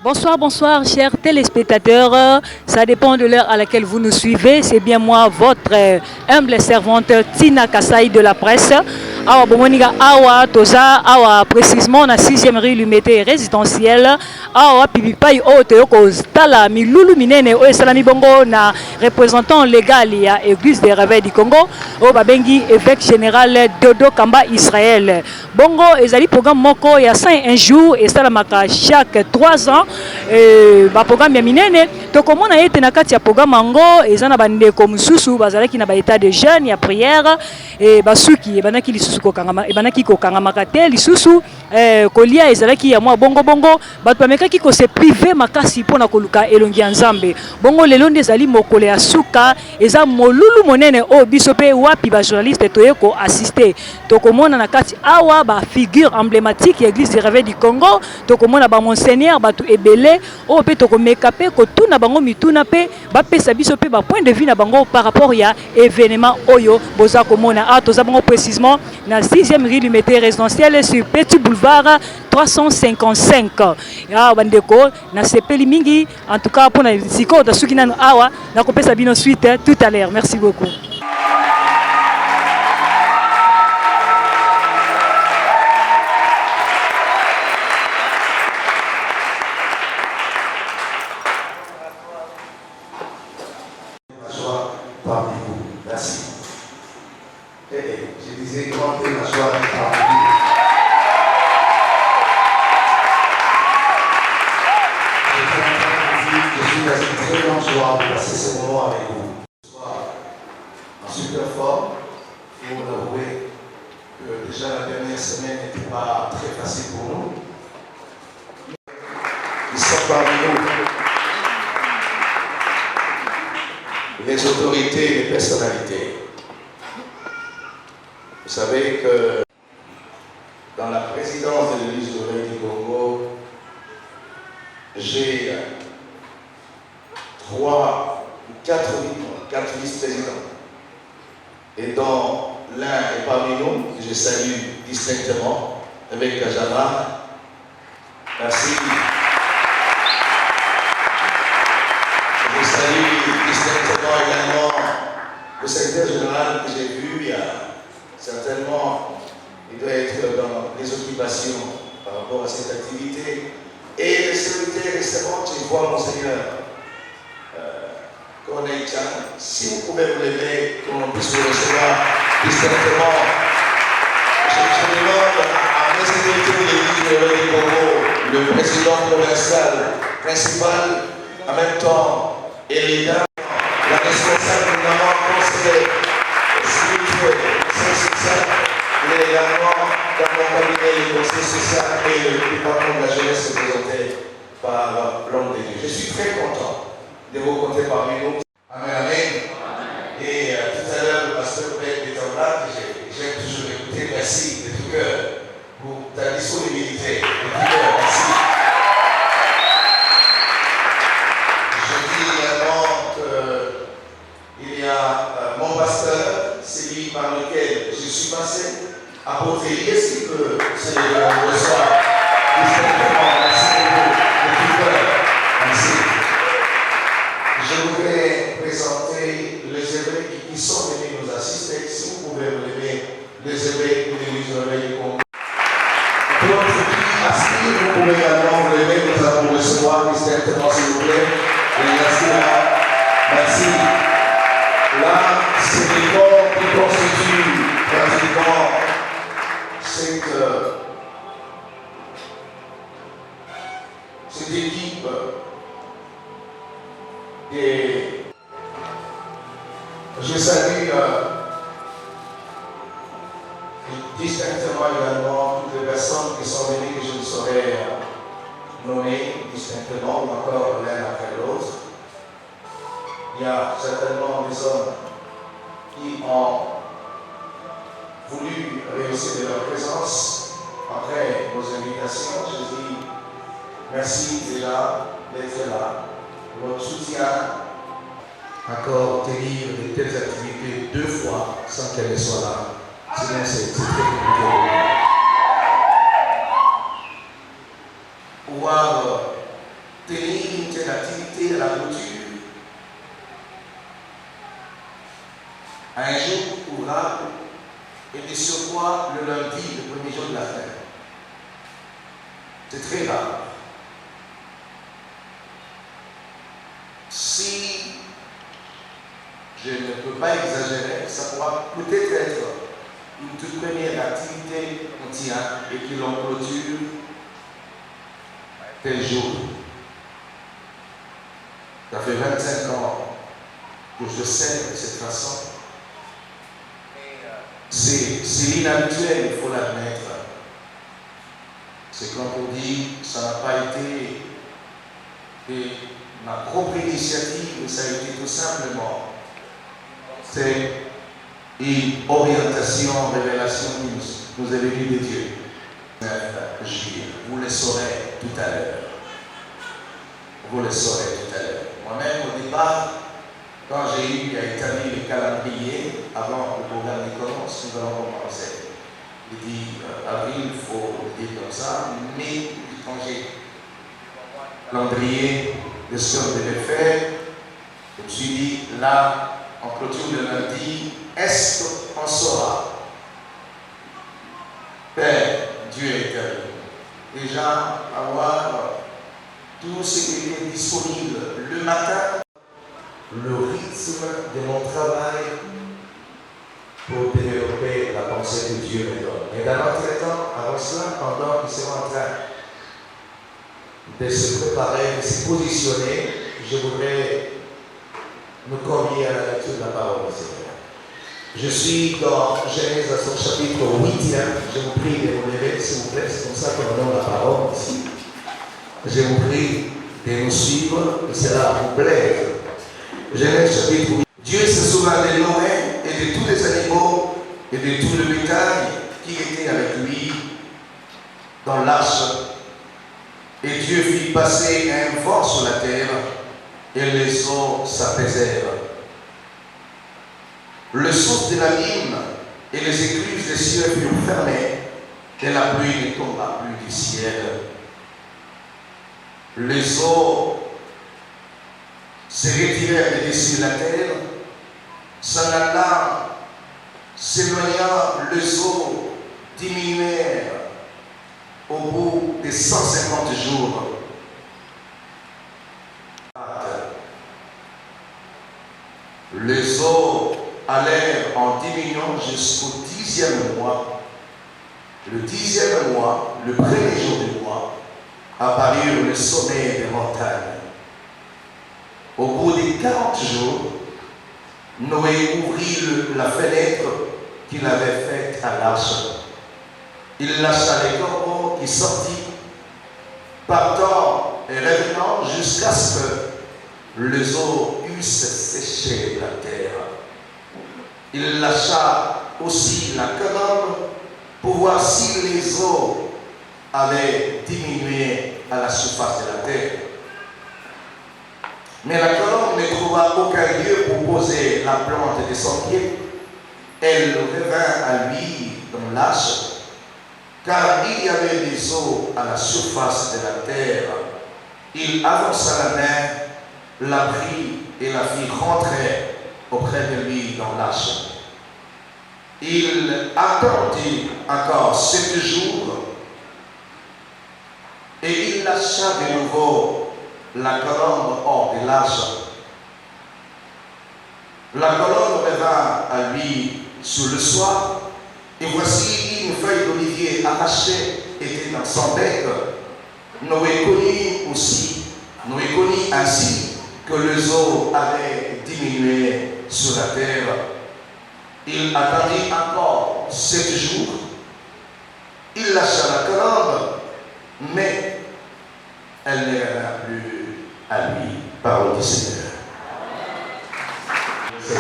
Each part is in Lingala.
Bonsoir, bonsoir, chers téléspectateurs. Ça dépend de l'heure à laquelle vous nous suivez. C'est bien moi, votre humble servante Tina Kassaï de la presse. Awa Bomoniga Awa Toza Awa précisément na 6e rue Lumete résidentielle. Awa Pipipai Oteoko Tala Milulu Minene O Salami Bongo na représentant légal ya Église des Réveils du Congo. O Babengi évêque général Dodo Kamba Israël. Bongo ezali programme moko ya 5 jours et salamaka chaque 3 ans. Ba programme ya minene tokomona yete na kati ya programme ango ezana bandeko mususu bazalaki na ba état de jeûne ya prière et basuki ebanaki lisusu kokangama ebanaki kokangama te lisusu kolia ezalaki ya mwa bongo bongo bato bamekaki ko se privé makasi pona koluka elongi ya Nzambe bongo lelo nde ezali mokolo ya suka eza molulu monene o biso pe wapi ba journaliste toyeko assister tokomona na kati awa ba figure emblématique ya Église du Réveil du Congo tokomona ba monseigneur batu ebele o pe tokomeka pe kotuna bango mituna pe bapesa biso pe ba point de vue na bango par rapport ya événement oyo boza komona a toza bango précisément na 6e rue du Mété résidentiel sur Petit Boulevard 355 ya bandeko na sepeli mingi en tout cas pour na siko da suki nanu awa na kopesa bino suite tout à l'heure. Merci beaucoup. Parmi vous. Merci. Je disais grand est la joie parmi vous. Je suis dans une très grande joie de passer ce moment avec vous. Ce soir, en super forme, il faut l'avouer que déjà la dernière semaine n'était pas très facile pour nous. Ils sont parmi nous. Les autorités et les personnalités. Vous savez que dans la présidence de l'Église du Réveil du Congo, j'ai 3 ou 4 vice-présidents. Et dont l'un est parmi nous, que je salue distinctement, avec Kajama. Merci. Je salue distinctement également le secrétaire général que j'ai vu. Il y a certainement, il doit être dans les occupations par rapport à cette activité. Et le secrétaire récemment, je vois Monseigneur Corneille Chan. Si vous pouvez vous lever, qu'on puisse vous recevoir distinctement. Je demande à mes autorités de l'Église du Réveil du Congo, le président provincial principal, en même temps, et les dames, la responsable du moment conseiller spirituel, social, et également dans mon cabinet du conseil social et le département de la jeunesse représenté par l'homme de Dieu. Je suis très content de vous compter parmi nous. Amen, amen. Et tout à l'heure, le pasteur Père était là, que j'aime toujours écouter. Merci de tout cœur pour ta disponibilité. De tout cœur, merci. Il y a mon pasteur, celui par lequel je suis passé, apôtre Elias, qui peut se recevoir distinctement. Merci beaucoup, de tout cœur. Merci. Je voudrais présenter les évêques qui sont venus nous assister. Si vous pouvez me lever, les évêques de l'Église du Réveil du Congo. D'autres qui aspirent, vous pouvez également vous lever, nous allons recevoir distinctement, s'il vous plaît. Et merci là. Merci. Là, c'est les corps qui constituent pratiquement cette équipe et je salue distinctement également toutes les personnes qui sont venues que je ne saurais nommer distinctement ou encore l'un après l'autre. Il y a certainement des hommes qui ont voulu réussir de leur présence après nos invitations. Je dis merci déjà d'être là. Votre soutien, encore tenir de telles activités 2 fois sans qu'elles soient là. Sinon, c'est très compliqué. Pouvoir assister à la clôture à un jour ouvrable et de surcroît le lundi, le premier jour de la fête. C'est très rare. Si je ne peux pas exagérer, ça pourra peut-être être une toute première activité qu'on tient et que l'on clôture tel jour. Ça fait 25 ans que je sais de cette façon. C'est l'inhabituel, il faut l'admettre. C'est quand on dit ça n'a pas été ma propre initiative, mais ça a été tout simplement c'est une orientation, révélation qui nous est venue de Dieu. Vous le saurez tout à l'heure. Vous le saurez tout à l'heure. Moi-même, au départ, quand j'ai eu à établir le calendrier, avant que le programme ne commence, nous allons commencer. Il dit, avril, il faut le dire comme ça, mais quand j'ai calendrier de ce qu'on devait faire, je me suis dit, là, en clôture de lundi, est-ce qu'on saura? Père, Dieu est éternel. Déjà, avoir tout ce qui était disponible le matin, le rythme de mon travail pour développer la pensée que Dieu me donne. Et dans notre temps, avant cela, pendant qu'ils sont en train de se préparer, de se positionner, je voudrais me convier à la lecture de la parole du Seigneur. Je suis dans Genèse à son chapitre 8. Je vous prie de vous lever, s'il vous plaît, c'est comme ça qu'on donne la parole ici. Je vous prie de nous suivre, que cela vous plaise. Genèse chapitre 8. Dieu se souvint de Noé et de tous les animaux et de tout le bétail qui était avec lui dans l'arche. Et Dieu fit passer un vent sur la terre et les eaux s'apaisèrent. Le souffle de l'abîme et les écluses des cieux furent fermées et la pluie ne tomba plus du ciel. Les eaux se retirèrent de dessus la terre, s'en allant, s'éloignant, les eaux diminuèrent au bout de 150 jours. Les eaux allèrent en diminuant jusqu'au 10e mois. Le 10e mois, le premier jour du mois, apparurent le sommet des montagnes. Au bout de 40 jours, Noé ouvrit la fenêtre qu'il avait faite à l'arche. Il lâcha les corbeaux qui sortit, partant et revenant jusqu'à ce que les eaux eussent séché la terre. Il lâcha aussi la colombe pour voir si les eaux avaient diminué à la surface de la terre. Mais la colombe ne trouva aucun lieu pour poser la plante de son pied. Elle revint à lui dans l'arche, car il y avait des eaux à la surface de la terre. Il avança la main, la prit et la fit rentrer auprès de lui dans l'arche. Il attendit encore 7 jours et il lâcha de nouveau la colombe hors de l'arche. La colombe revint à lui sur le soir, et voici une feuille d'olivier arrachée était dans son bec. Noé connut ainsi que les eaux avaient diminué sur la terre. Il attendit encore 7 jours. Il lâcha la colombe, mais elle ne revint plus à lui. Parole du Seigneur. Je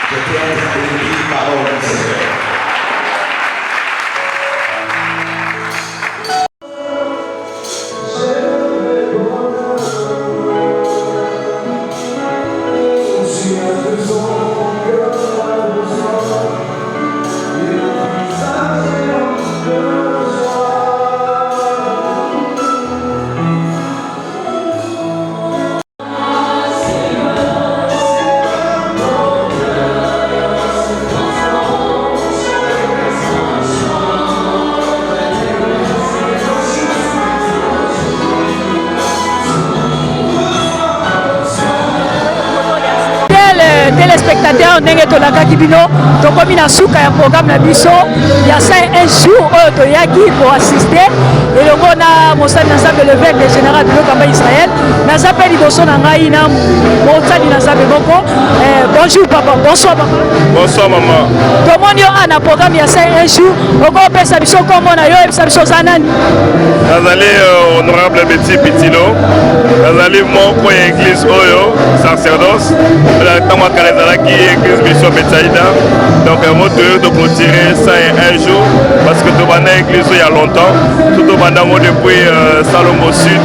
tiens à vous dire parole du Seigneur. Good. téléspectateurs ndenge tolakaki bino tokomi na suka ya programme na biso ya sai un jour oyo toyaki koassiste elongo na mosali na nzambe l'évêque de général de Kamba Israël naza mpe liboso na ngai na mosali na nzambe moko. Bonjour papa. Bonsoir papa. Bonsoir maman. Tomoni yo na programme ya sai un jour okopesa biso kombo na yo ebisa biso za nani? Nazali honorable Betty Pitilo nazali moko ya église oyo sacerdoce ntango akala ezalaki église mission Betsaïda donc moto oyo toclôturer ça un jour parce que tobanda église oyo ya longtemps tout tobandango depuis Salomon Sud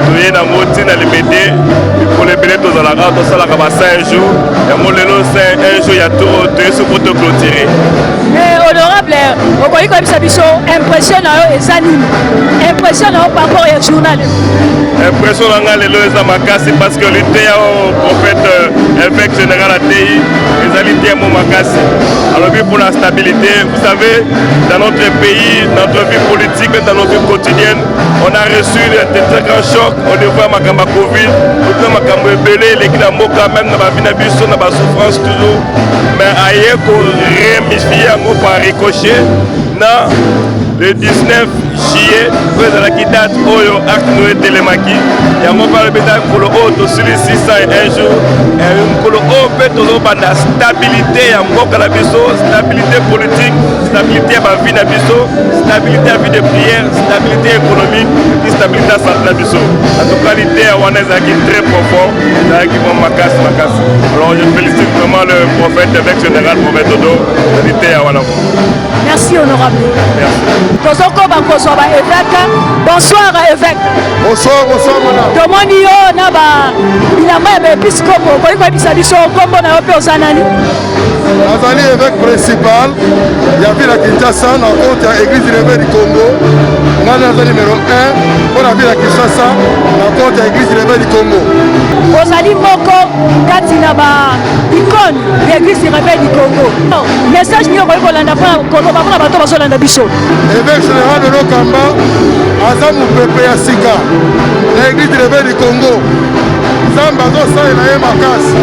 toye nango ntina limete pour ebele tozalaka tosalaka ba 5 jours yango lelo 5 jours ya toye soko toclôturer. Honorable okoki koyebisa biso impression na yo eza nini? Impression na yo par rapport ya journal? Impression na nga lelo eza makasi parce que lite ya prophète évêque général atei ezali te mo makasi alobi pour la stabilité. Vous savez, dans notre pays, dans notre vie politique, dans notre vie quotidienne, on a reçu de très grands chocs au niveau ya makambo ya Covid, au niveau ya makambo ebele eleki na mboka même na bavi na biso na basouffrance toujours, mais aye koremifie yango par ricochet na le 19 juillet oyo ezalaki date oyo acte no etelemaki yango mpe alobeta mokolo oyo tosili 601 jours mokolo oyo mpe tozobanda stabilité ya mboka na biso, stabilité politique, stabilité ya bavi na biso, stabilité ya vie de prière, stabilité économique et stabilité ya santé na biso. En tout cas l'idée ya wana ezalaki très profond, ezalaki vraiment makasi makasi. Alors je félicite vraiment le prophète évêque général prophète Dodo l'idée ya wana. Merci honorable. Merci. Tozokoba kozwa ba évêque. Bonsoir évêque. Bonsoir, bonsoir madame. Tomoni yo na ba bilamba ya baepiscope okoki koyebisa biso kombo na yo mpe oza nani? Nazali évêque principal ya ville ya Kinshasa na compte ya église réveil du Congo. Ngai naza numéro 1 pour la ville ya Kinshasa na compte ya église réveil du Congo. Ozali moko kati na ba icône ya église réveil du Congo. Message nio okoki kolanda mpona bato bazolanda biso? Évêque général de Kamba aza mopepe ya sika na église réveil du Congo. Nzambe azosalela ye makasi.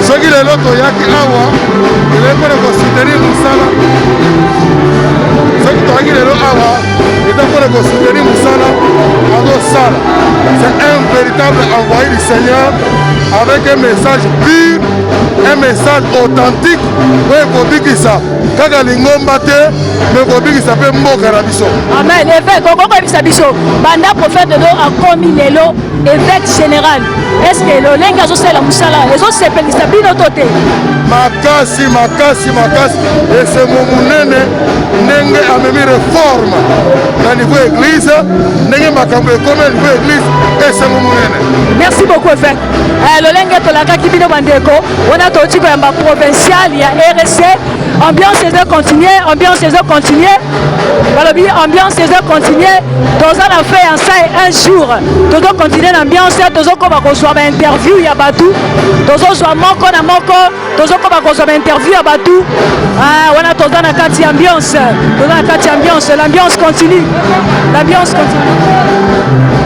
Soki lelo toyaki awa elei mpona kosoutenir mosala, soki toyaki lelo awa eza mpona kosoutenir mosala azosala. C'est un véritable envoyé du Seigneur avec un message pur, un message authentique oyo ekobikisa kaka lingomba te me ekobikisa mpe mboka na biso. Amen. Évêque okoki koyebisa biso banda prophète Dodo akomi lelo évêque général, est-ce que lolenge azosala mosala ezosepelisa bino to te? Makasi makasi makasi esengo monene ndenge amemi réforme na niveau église, ndenge makambo ekomi na niveau église esengo monene. Merci beaucoup évêque. Lolenge tolakaki bino bandeko wana toti koyamba provincial ya RC. Ambiance eza continuer, ambiance eza continuer. Balobi ambiance eza continuer. Toza na fait en sai un jour. Tozo continuer l'ambiance, tozo koba kozwa ba interview ya batu. Tozo zwa moko na moko, tozo koba kozwa ba interview ya batu. Wana toza na kati ambiance. Toza na kati ambiance, l'ambiance continue. L'ambiance continue.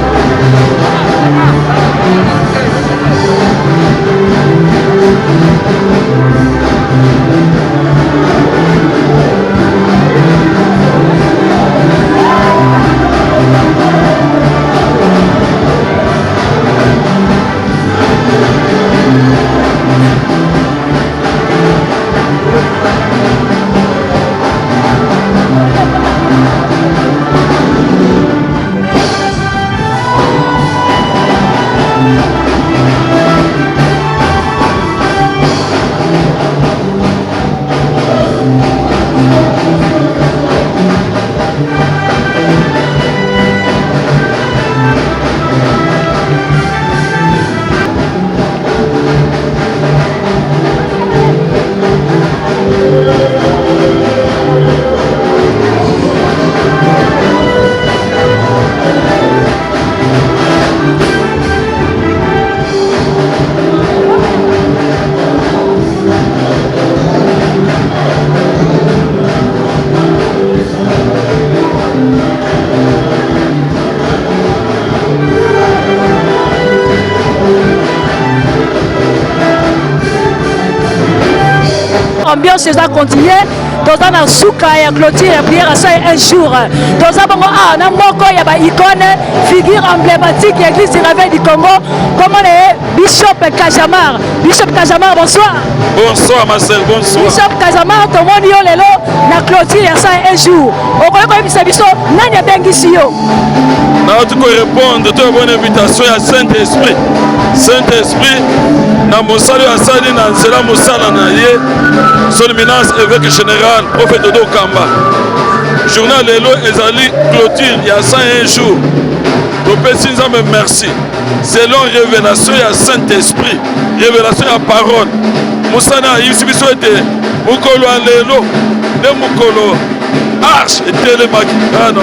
ambiance eza continuer toza na suka ya clôture ya prière ça un jour toza bongo na moko ya ba icône figure emblématique ya église du réveil du Congo comment est Bishop Kajamar. Bishop Kajamar, bonsoir. Bonsoir Marcel, bonsoir. Bishop Kajamar, tout le monde yo lelo na clôture ya ça un jour okoki koyebisa biso nani abengisi yo. Nauti korépondre to bonne invitation ya Saint-Esprit. Saint-Esprit na mosali asali na nzela mosala na ye son éminence évêque général prophète Dodo Kamba. Journal lelo ezali clôture ya 101 jours. Topesi nzambe merci. Selon révélation ya Saint-Esprit, révélation ya parole. Musana yisi biso ete mukolo lelo ne mukolo arche etelemaki. Ah non.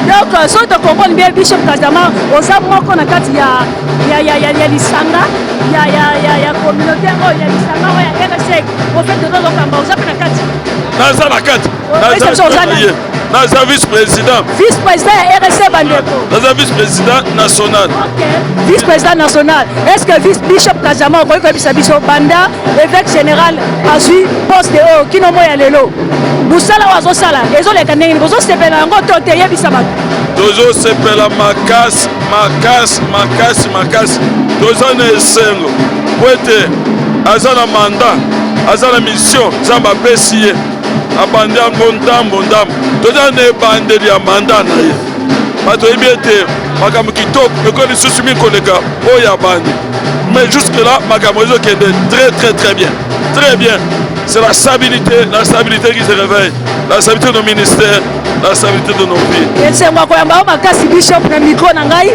Donc, si tu comprends bien, Bishop Kajamar, on sait qu'on a quatre, il y a l'Isanga, il y a communauté, il y a l'Isanga, il y a RSEC, au fait de nos Kamba, on sait qu'on a quatre. Naza na quatre. Naza vice-président. Vice-président RSC Bandeko. Naza vice-président national. Ok. Vice-président national. Est-ce que Bishop Kajamar, on peut Bishop Banda, évêque général, a su poste de haut, qui n'ont pas lelo. Moussala ou Sala, les autres les Canadiens, vous avez sepelé un gros toté, bisama. Toujours sepelé makas. Toujours ne sengo. Poete, azana mandat, azana mission, zamba pesiye. Abandi ngondam. Toujours ne bandeli ya mandat na ye. Bato yebiete, makambo kitoko, ekoli susumi koleka, oya bandi. Mais jusque là, makambo ezo kende très bien. Très bien. C'est la stabilité qui se réveille, la stabilité de nos ministères, la stabilité de nos vies. Et c'est moi qui ai Bishop na micro na ngai.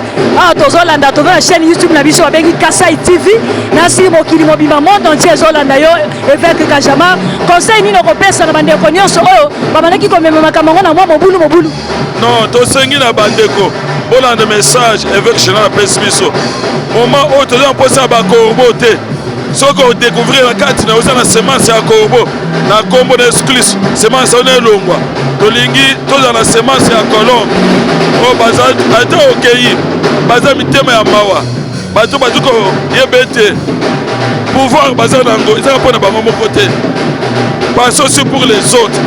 Tozolanda toza na chaîne YouTube na biso abengi Kasai TV. Nasi mokili mobimba monde entier zolanda yo évêque Kajamar. Conseil nino kopesa na bandeko nyonso oyo bamanaki komema makambo na mwa mobulu. Non, tosengi na bandeko. Bolanda message évêque général apesi biso. Moment oyo toza mposa ba korbo te. Soko on découvrir la carte na osana semence ya korbo na kombo na exclus semence on elongwa tolingi toza na semence ya colombe o baza ata okei baza mitema ya mawa bato ko yebete pouvoir baza nango ezaka mpona bango moko te passe aussi pour les autres.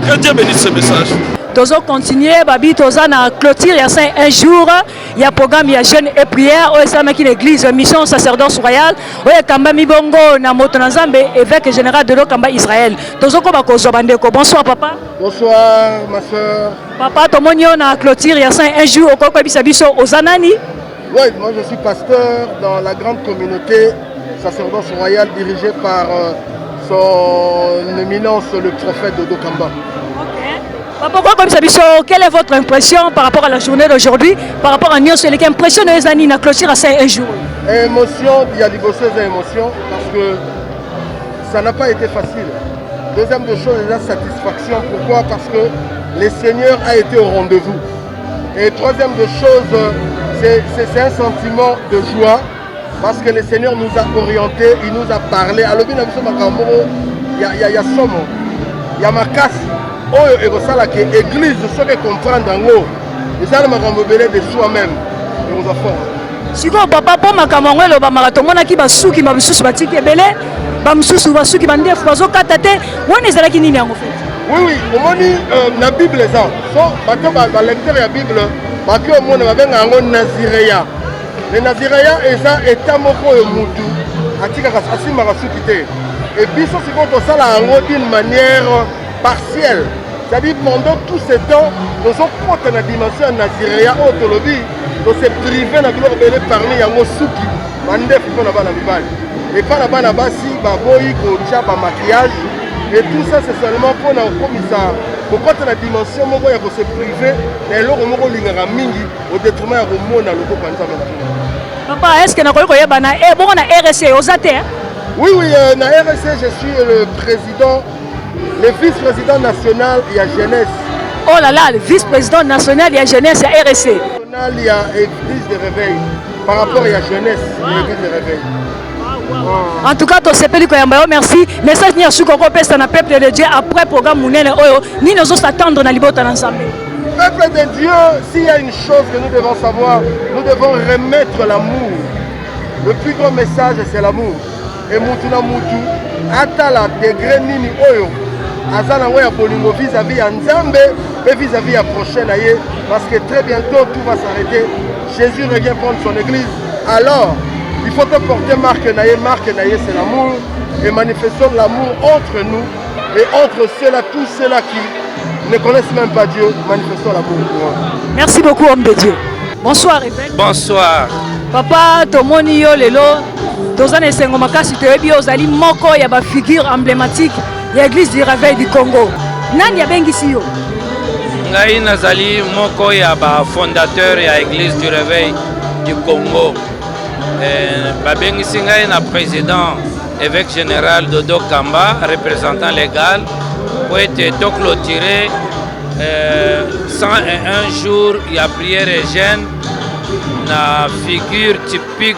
Que Dieu bénisse ce message. Tozo continuer babi toza na clôture ya un jour ya programme ya jeûne et prière au sama ki l'église mission sacerdoce royal o ya kamba mibongo na moto na Nzambe évêque général de Lokamba Israël tozo ko bakozo bandeko. Bonsoir papa. Bonsoir ma soeur. Papa tomonio na clôture ya un jour okoko bisa biso ozanani. Oui, moi je suis pasteur dans la grande communauté sacerdoce royal dirigée par son éminence le prophète Dodo Kamba. Papa, quelle est votre impression par rapport à la journée d'aujourd'hui, par rapport à Nyon Seleke, impression de les années na clôture à 5 jours? Émotion, il y a des émotions parce que ça n'a pas été facile. Deuxième de chose, la satisfaction. Pourquoi? Parce que le Seigneur a été au rendez-vous. Et troisième de chose, c'est un sentiment de joie parce que le Seigneur nous a orientés, il nous a parlé. Alors, il y a Somo, il y a Makasi. Oyo ekosala ke église soki comprendre yango ezala makambo ebele de soi-même ekozwa fort. Sikoyo papa mpo makambo yango elobamaka tomonaki basuki bamisusu batiki ebele bamisusu basuki bandefu bazokata te wana ezalaki nini yango fete? Oui, omoni na bible eza so bato balecteur ya bible baki omona babenga yango nazireya. Le nazireya eza eta moko oyo mutu atikaka asimbaka suki te e biso sikoyo tosala yango d'une manière partielle. C'est-à-dire pendant tout ce temps, nous sommes dans la dimension naziréa autolobie, nous sommes privés de gloire parmi les souki, et pas la basi, baboyi, kocha, maquillage, et tout ça c'est seulement pour nous commissaire. Pourquoi la dimension où on se priver, et l'autre on lingara mingi au détriment de monde à l'auto Papa, est-ce que nous avons un RSC aux AT? Oui, na RSC, je suis le président. Le vice-président national, il y a jeunesse. Oh là là, le vice-président national, il y a jeunesse, il y a RSC. Il y a église de réveil. Par rapport à la jeunesse, l'église de réveil. En tout cas, merci. Message ni asuko ko pesa na peuple de Dieu après programme munene oyo ni nous attendre na libota ensemble. Peuple de Dieu, s'il y a une chose que nous devons savoir, nous devons remettre l'amour. Le plus grand message c'est l'amour. Et mutu na mutu atala degré nini oyo aza nango ya bolingo vis-à-vis ya Nzambe et vis-à-vis ya prochain na ye, parce que très bientôt tout va s'arrêter. Jésus revient prendre son église. Alors il faut te porter marque na ye c'est l'amour, et manifestons l'amour entre nous et entre ceux-là, tous ceux-là qui ne connaissent même pas Dieu, manifestons l'amour. Merci beaucoup, homme de Dieu. Bonsoir, évêque. Bonsoir. Papa, tomoni yo lelo, tozana esengo makasi toyebi ozali moko ya ba figure emblématique ya Église du Réveil du Congo. Nani abengisi yo? Ngai nazali moko ya ba fondateur ya Église du Réveil du Congo. Babengisi ngai na président évêque général Dodo Kamba, représentant légal, pour être clôturé 101 jours, il y a prière et jeûne, la figure typique,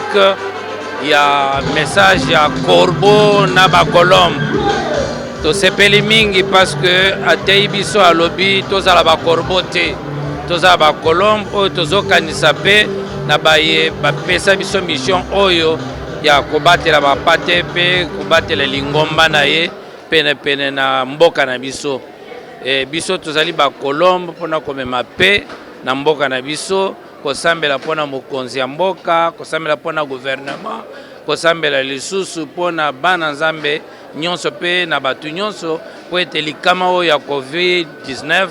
il y a message, il y a corbeau, naba colombe. To sepeli mingi parce que à Teibiso à lobby, tous à la ba corbeau te, tous à ba colombe, ou tous au kanisape, nabaye, ba pesa biso mission oyo. Ya kobatela bapate pe kobatela lingomba na ye pene pene na mboka na biso biso tozali ba kolombe pona komema pe na mboka na biso kosambela pona mokonzi ya mboka kosambela pona gouvernement kosambela lisusu pona bana nzambe nyonso pe na batu nyonso po ete likama oyo ya COVID-19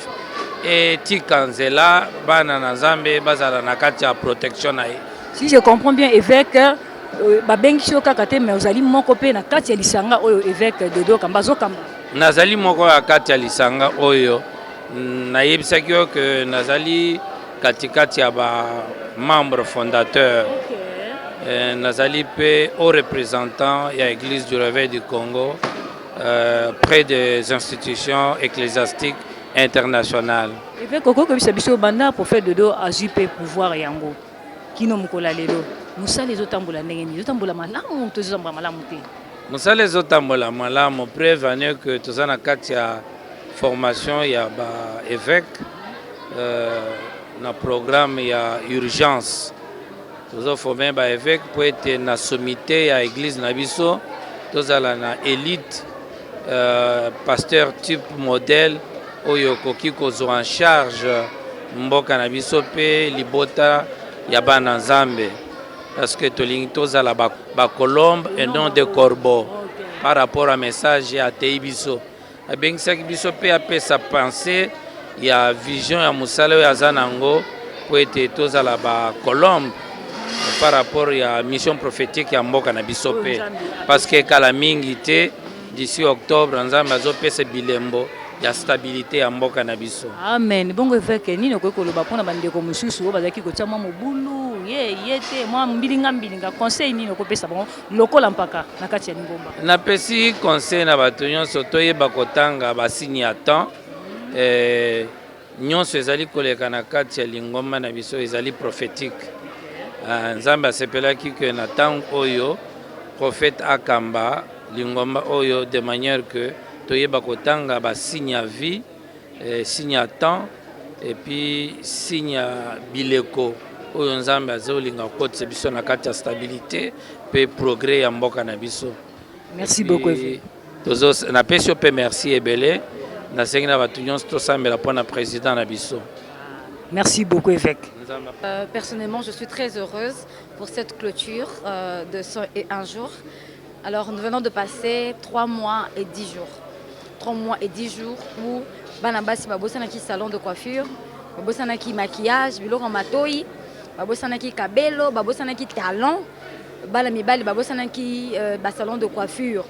etika nzela bana na nzambe bazala na kati ya protection na ye. Si je comprends bien, évêque, babengi yo kaka te mais ozali moko pe na kati ya lisanga oyo évêque Dodo Kamba zokamba. Nazali moko ya kati ya lisanga oyo nayebisaki yo ke nazali katikati ya ba membre fondateur. Nazali pe au représentant ya Église du Réveil du Congo près des institutions ecclésiastiques internationales. Évêque koko ko bisa biso banda prophète Dodo azui pe pouvoir yango kino mukola lelo. Musale zotambola ndenge ni zotambola malamu tozomba malamu te. Musale zotambola malamu prévenir que tozana kati ya formation ya ba évêque na programme ya urgence. Tozo former ba évêque pour être na sommité ya église na biso tozala na élite pasteur type modèle oyo koki kozo en charge mboka na biso pe libota ya bana nzambe. Parce que tous la colombe et non de corbeau par rapport à message à Teibiso. Et bien que biso pe apé sa pensée, il y a vision à Moussalo et Zanango pour être tous à la colombe par rapport à mission prophétique à Mboka na biso pe. Parce que kalamingité d'ici octobre nzambe azope se bilembo ya stabilité à Mboka na biso. Amen. Bongo évêque nini okoloba pona bandeko mususu o bazaki ko tiama mobulu yete moi mbilinga conseil nini okopesa bango lokola mpaka na kati ya lingomba. Na pesi conseil na bato nyonso toyeba kotanga basini ya temps nyonso ezali koleka na kati ya lingomba na biso ezali prophétique. Nzambe asepelaki ke na temps oyo prophète akamba lingomba oyo de manière que toyeba kotanga basigne ya vie, signe ya temps et puis signe ya bileko oyo nzambe azolinga kotisa biso na kati ya stabilité pe progrès ya mboka na biso. Merci beaucoup. Na pesi pe merci ebele na sengi na batu nyonso tosambela mpona président na biso. Merci beaucoup évêque. Personnellement, je suis très heureuse pour cette clôture de 101 jours. Alors nous venons de passer 3 mois et 10 jours. 3 mois et 10 jours où Banabasi Babosanaki salon de coiffure, Babosanaki maquillage, Biloko Matoi, Babosanaki Kabelo, Babosanaki talon, Balamibali, Babosanaki salon de coiffure.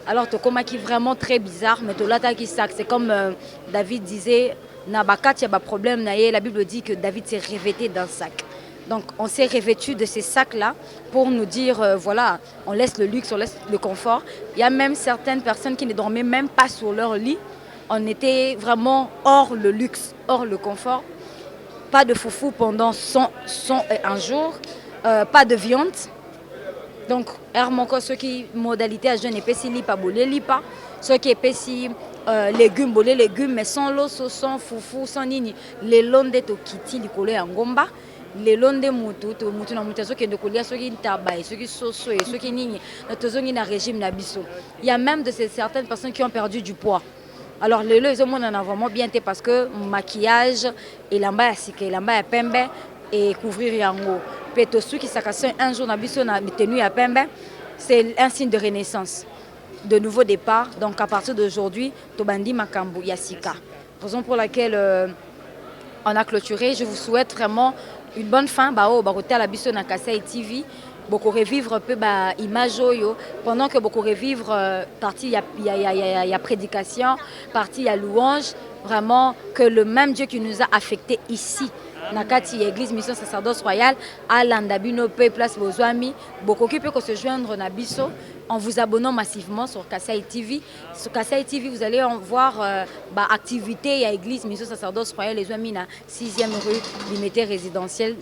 Alors Tokomaki vraiment très bizarre, mais Tolataki sac. C'est comme David disait, Nabakat, il y a un problème, la Bible dit que David s'est revêtu d'un sac. Donc on s'est revêtu de ces sacs-là pour nous dire, voilà, on laisse le luxe, on laisse le confort. Il y a même certaines personnes qui ne dormaient même pas sur leur lit. On était vraiment hors le luxe, hors le confort. Pas de foufou pendant 101 jours, pas de viande. Donc, ceux qui modalité à jeûne épaissi lipa bolé lipa, ceux qui épaissi légumes bolé légumes mais sans l'eau, sans foufou, sans nini, les londes au kiti likolo en gomba. les londes mutu na mutu soki de kolia soki tabaye soki soso et soki nini na tozongi na régime na biso. Il y a même de certaines personnes qui ont perdu du poids. Alors les lots ils ont vraiment bien été parce que maquillage et lamba ya sika lamba ya pembe et couvrir yango. Peut ceux qui s'acassent un jour na biso na tenue ya pembe, c'est un signe de renaissance, de nouveau départ. Donc à partir d'aujourd'hui, tobandi makambo ya sika. Raison pour laquelle on a clôturé. Je vous souhaite vraiment une bonne fin. Baroté à la biso na Kasai TV. Beaucoup revivre un peu image pendant que beaucoup revivre partie il y a prédication, partie il y a louange. Vraiment que le même Dieu qui nous a affectés ici. Nakati église mission sacerdoce royal à Landabino place Bozwami beaucoup qui peut se joindre na biso en vous abonnant massivement sur Kasai TV. Sur Kasai TV vous allez en voir activité à église mission sacerdoce royal les Zouami na 6e rue limité résidentielle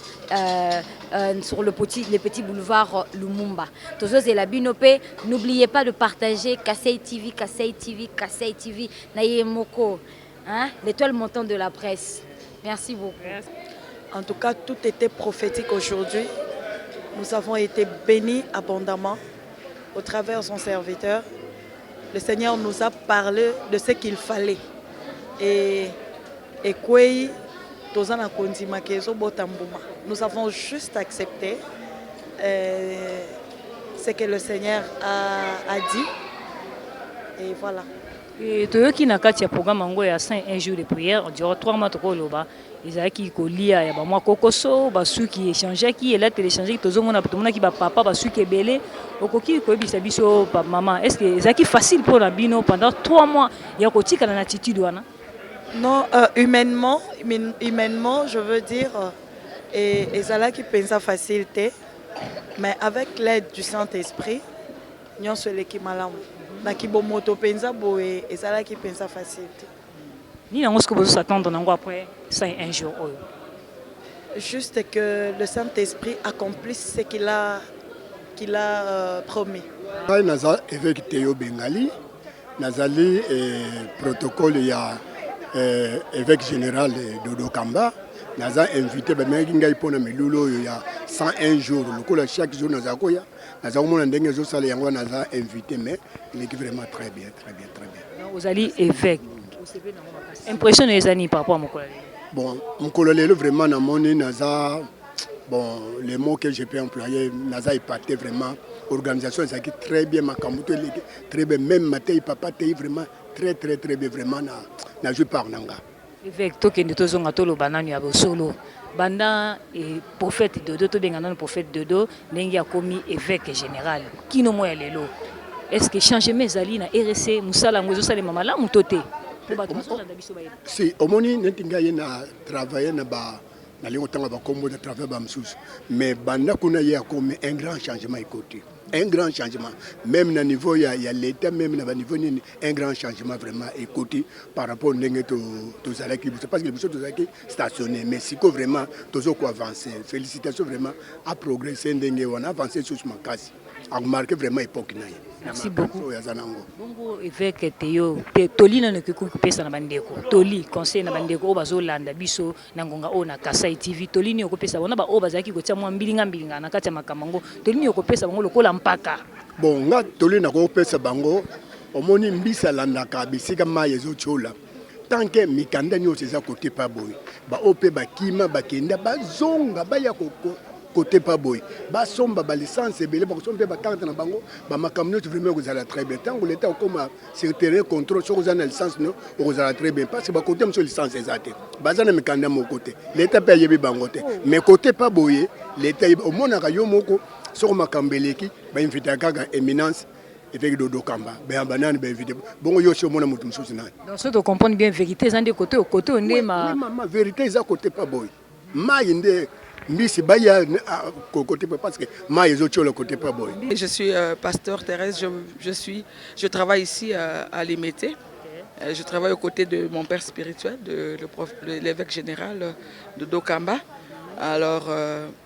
sur les petits boulevards Lumumba. Toujours et la Binopé, n'oubliez pas de partager Kasai TV Kasai TV Kasai TV naye moko hein l'étoile montante de la presse. Merci beaucoup. Merci. En tout cas, tout était prophétique aujourd'hui. Nous avons été bénis abondamment au travers de son serviteur. Le Seigneur nous a parlé de ce qu'il fallait. Et nous avons juste accepté ce que le Seigneur a dit. Et voilà. Et tout qui n'a qu'à programme en gros il y a 5 jours de prière, on dirait 3 mois de koloba. Ils ont qui colia, il y a moi kokoso, ceux qui échangeaient, qui est là téléchargé, tout le monde qui va papa, ceux qui est belé, au coquille qui est biso maman. Est-ce que c'est facile pour la bino pendant 3 mois? Il y a côté qui a l'attitude ouana. Non, humainement, je veux dire, et ça là qui pense à facilité, mais avec l'aide du Saint-Esprit, nous sommes l'équipe malam. Naki bomoto penza boé et ça là qui pense à facilité. Ni on ce que vous s'attendre après 5 jours. Juste que le Saint-Esprit accomplisse ce qu'il a promis. Naza évêque Théo Bengali, nazali protocole il y a évêque général Dodo Kamba. Naza invité benga pona melulo il y a 101 jours. Le chaque jour naza koya. Naza omona ndenge zo sala yango naza invité mais il est vraiment très bien. Vous allez évêque. Impression les années par rapport à mon collègue. Bon, mon collègue vraiment na moni naza bon les mots que je peux employer naza épaté vraiment organisation ça qui très bien makambuto très bien même matin papa tei vraiment très bien vraiment na je par nanga. Évêque tokende tozonga tolo banani ya solo. Banda et prophète Dodo to bengana prophète Dodo ndenge ya komi évêque général. Kino moya lelo. Est-ce que changer mes ali na RC musala ngozo sale mama la mutote? Si omoni netinga yena travailler na lingo tanga ba kombo de travail ba msusu mais banda kuna ya comme un grand changement écoté. Un grand changement même na niveau il y a l'état même na niveau ni un grand changement vraiment écoté par rapport au ndenge to zalaki parce que les choses zalaki stationné mais siko vraiment tozo ko avancer félicitations vraiment à progresser ndenge on a avancé sur ce makasi a marqué vraiment époque na. Merci beaucoup. Bongo évêque Théo Toli na nekuku pesa na bandeko Toli conseil na bandeko o bazolanda biso na ngonga o na Kasai TV Toli ni okopesa bona ba o bazaki kotia mwa mbilinga na kati ya makamango Toli ni okopesa bango lokola mpaka bon nga Toli na kopesa bango omoni mbisa landaka bisika maye zo chola tant que mikanda nyose za côté pa boy ba opé ba kima ba kenda ba zonga ba ya côté pas boy ba somba ba licence belé ba somba ba tante na bango ba makamno vraiment vous allez très bien tant que l'état comme sur terrain contrôle sur vous en licence non vous allez très bien parce que ba côté monsieur licence exact ba za na mikanda mon côté l'état pa yebi bangote mais côté pas boy l'état au mona ka yo moko sur makambeleki ba invité kaka éminence avec Dodo Kamba ben banane ben invité bon yo chez mona mutu mususu na donc ce de comprendre bien vérité ça de côté au côté on est ma vérité ça côté pas boy maïndé. Je suis pasteur Thérèse, je travaille ici à Limité. Je travaille aux côtés de mon père spirituel, l'évêque général de Dokamba. Alors,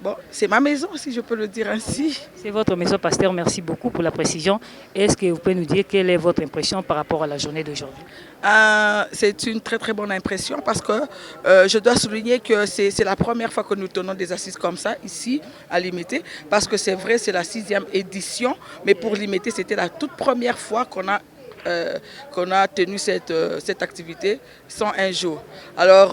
bon, c'est ma maison, si je peux le dire ainsi. C'est votre maison, pasteur. Merci beaucoup pour la précision. Est-ce que vous pouvez nous dire quelle est votre impression par rapport à la journée d'aujourd'hui? C'est une très très bonne impression parce que je dois souligner que c'est la première fois que nous tenons des assises comme ça ici à l'IMT, parce que c'est vrai, c'est la 6e édition, mais pour l'IMT, c'était la toute première fois qu'on a tenu cette activité 101 jours. Alors,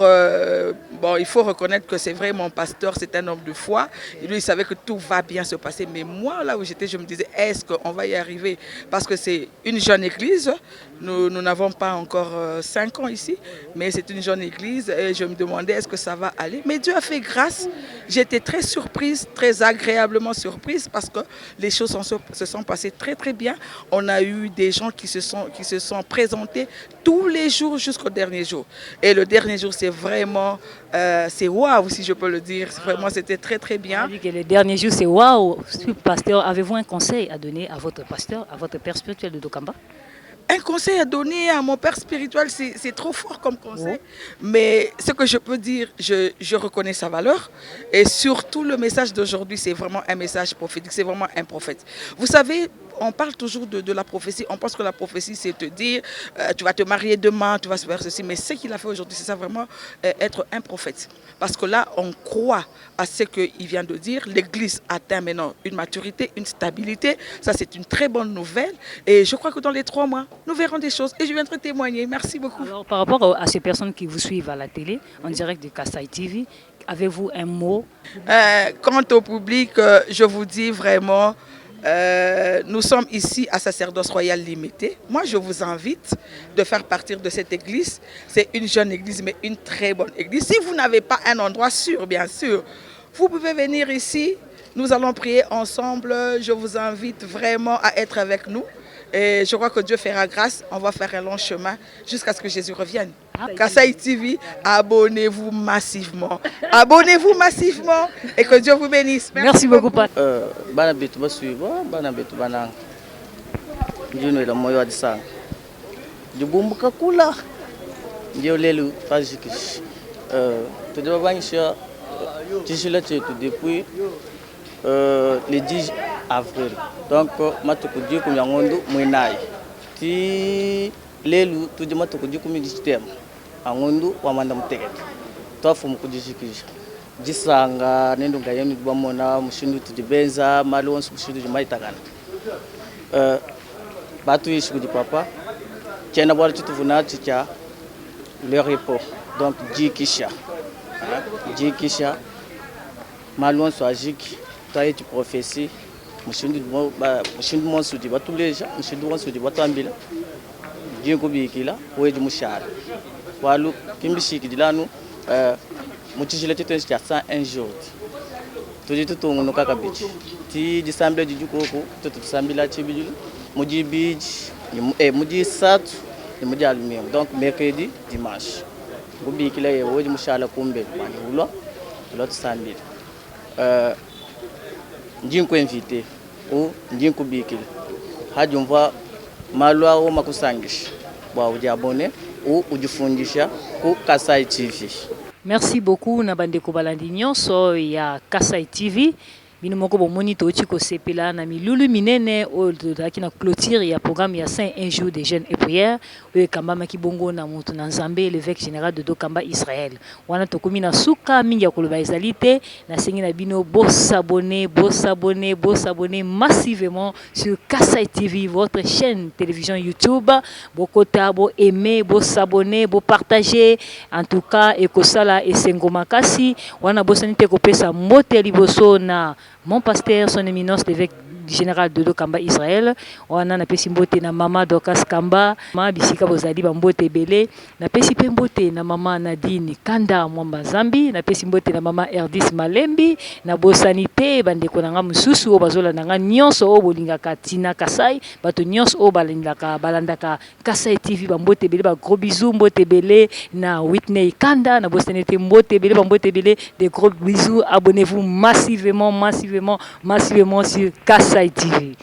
bon, il faut reconnaître que c'est vrai, mon pasteur, c'est un homme de foi. Et lui, il savait que tout va bien se passer. Mais moi, là où j'étais, je me disais, est-ce qu'on va y arriver? Parce que c'est une jeune église. Nous n'avons pas encore 5 ans ici, mais c'est une jeune église. Et je me demandais, est-ce que ça va aller? Mais Dieu a fait grâce. J'étais très surprise, très agréablement surprise, parce que les choses se sont passées très, très bien. On a eu des gens qui se sont présentés tous les jours jusqu'au dernier jour. Et le dernier jour, c'est vraiment, c'est waouh, si je peux le dire. Vraiment, c'était très, très bien. Le dernier jour, c'est waouh. Pasteur, avez-vous un conseil à donner à votre pasteur, à votre père spirituel de Dokamba? Un conseil à donner à mon père spirituel, c'est trop fort comme conseil. Mais ce que je peux dire, je reconnais sa valeur. Et surtout, le message d'aujourd'hui, c'est vraiment un message prophétique. C'est vraiment un prophète. Vous savez, on parle toujours de la prophétie. On pense que la prophétie, c'est te dire, tu vas te marier demain, tu vas se faire ceci. Mais ce qu'il a fait aujourd'hui, c'est ça vraiment être un prophète. Parce que là, on croit à ce qu'il vient de dire. L'Église atteint maintenant une maturité, une stabilité. Ça, c'est une très bonne nouvelle. Et je crois que dans les 3 mois, nous verrons des choses. Et je viendrai témoigner. Merci beaucoup. Alors, par rapport à ces personnes qui vous suivent à la télé, en direct de Kasai TV, avez-vous un mot? Quant au public, je vous dis vraiment... nous sommes ici à Sacerdoce Royal Limité. Moi, je vous invite de faire partie de cette église. C'est une jeune église, mais une très bonne église. Si vous n'avez pas un endroit sûr, bien sûr, vous pouvez venir ici. Nous allons prier ensemble. Je vous invite vraiment à être avec nous. Et je crois que Dieu fera grâce. On va faire un long chemin jusqu'à ce que Jésus revienne. Kasai TV, abonnez-vous massivement. Abonnez-vous massivement et que Dieu vous bénisse. Merci beaucoup, Papa. Bana betu basuiva, bana betu bananga. Njino ila moyo wa disanga. Jubumbuka kula. Ndio lelu tajikish. Tudeba banisha tishila chetu depuis le 10 avril. Donc matukuji kunyangondo mwinai. Ti lelu tudi matukuji kumidistem. Angondo wamanda mutegeka. Tofu mukujishikisha. Jisanga nendo ngayenu bamona mushindu tudibenza malonso mushindu jimaitakana. Batu yishu di papa. Tiena bwala tutuvuna ticha le repos. Donc jikisha. Jikisha malonso ajiki taye ti prophétie mushindu monsu di batuleja mushindu monsu di batambila. Jingo bikila weji mushara. Walu kimbishiki dilanu muchishile tete cha 101 jours. Tuji tutungu no kakabichi. Ti disambile jijukoko tutu sambila chibijulu. Muji biji muji satu ni muji aluminium. Donc mercredi dimanche. Gubi kila ye woji mushala kumbe bani ulwa. Ulwa tusambile. Njinko invité ou njinko bikila. Hajumva malwa o makusangisha. Wa uji abonné ou ujifundisha ku Kasai TV. Merci beaucoup Nabandeko balandi nyonso ya Kasai TV. Bino moko bomoni tochi ko sepela na milulu minene o daki na clôture ya programme ya 101 jours de jeûne et prière o kamba makibongo na mutu na Nzambe l'évêque général de Dokamba Israël. Wana tokomi na suka mingi ya koloba ezalité na sengi na bino s'abonner massivement sur Kasai TV, votre chaîne télévision YouTube. Bokota bo aimer, s'abonner, partager en tout cas et kosala esengo makasi wana bosanite ko pesa mbote liboso na mon pasteur, son éminence, l'évêque général de Dokamba Israël. On a na pesi mbote na mama Dokas Kamba, ma bisika bozali ba mbote belé, na pesi pe mbote na mama Nadine Kanda Mwamba Zambi, na pesi mbote na mama Erdis Malembi, na bosanité bandeko nanga mususu o bazola nanga nyonso o bolingaka Tina Kasai, bato nyonso o balandaka Kasai TV ba mbote belé, ba gros bisous mbote belé na Whitney Kanda, na bosanité mbote belé, ba mbote belé, des gros bisous, abonnez-vous massivement sur Kasai TV.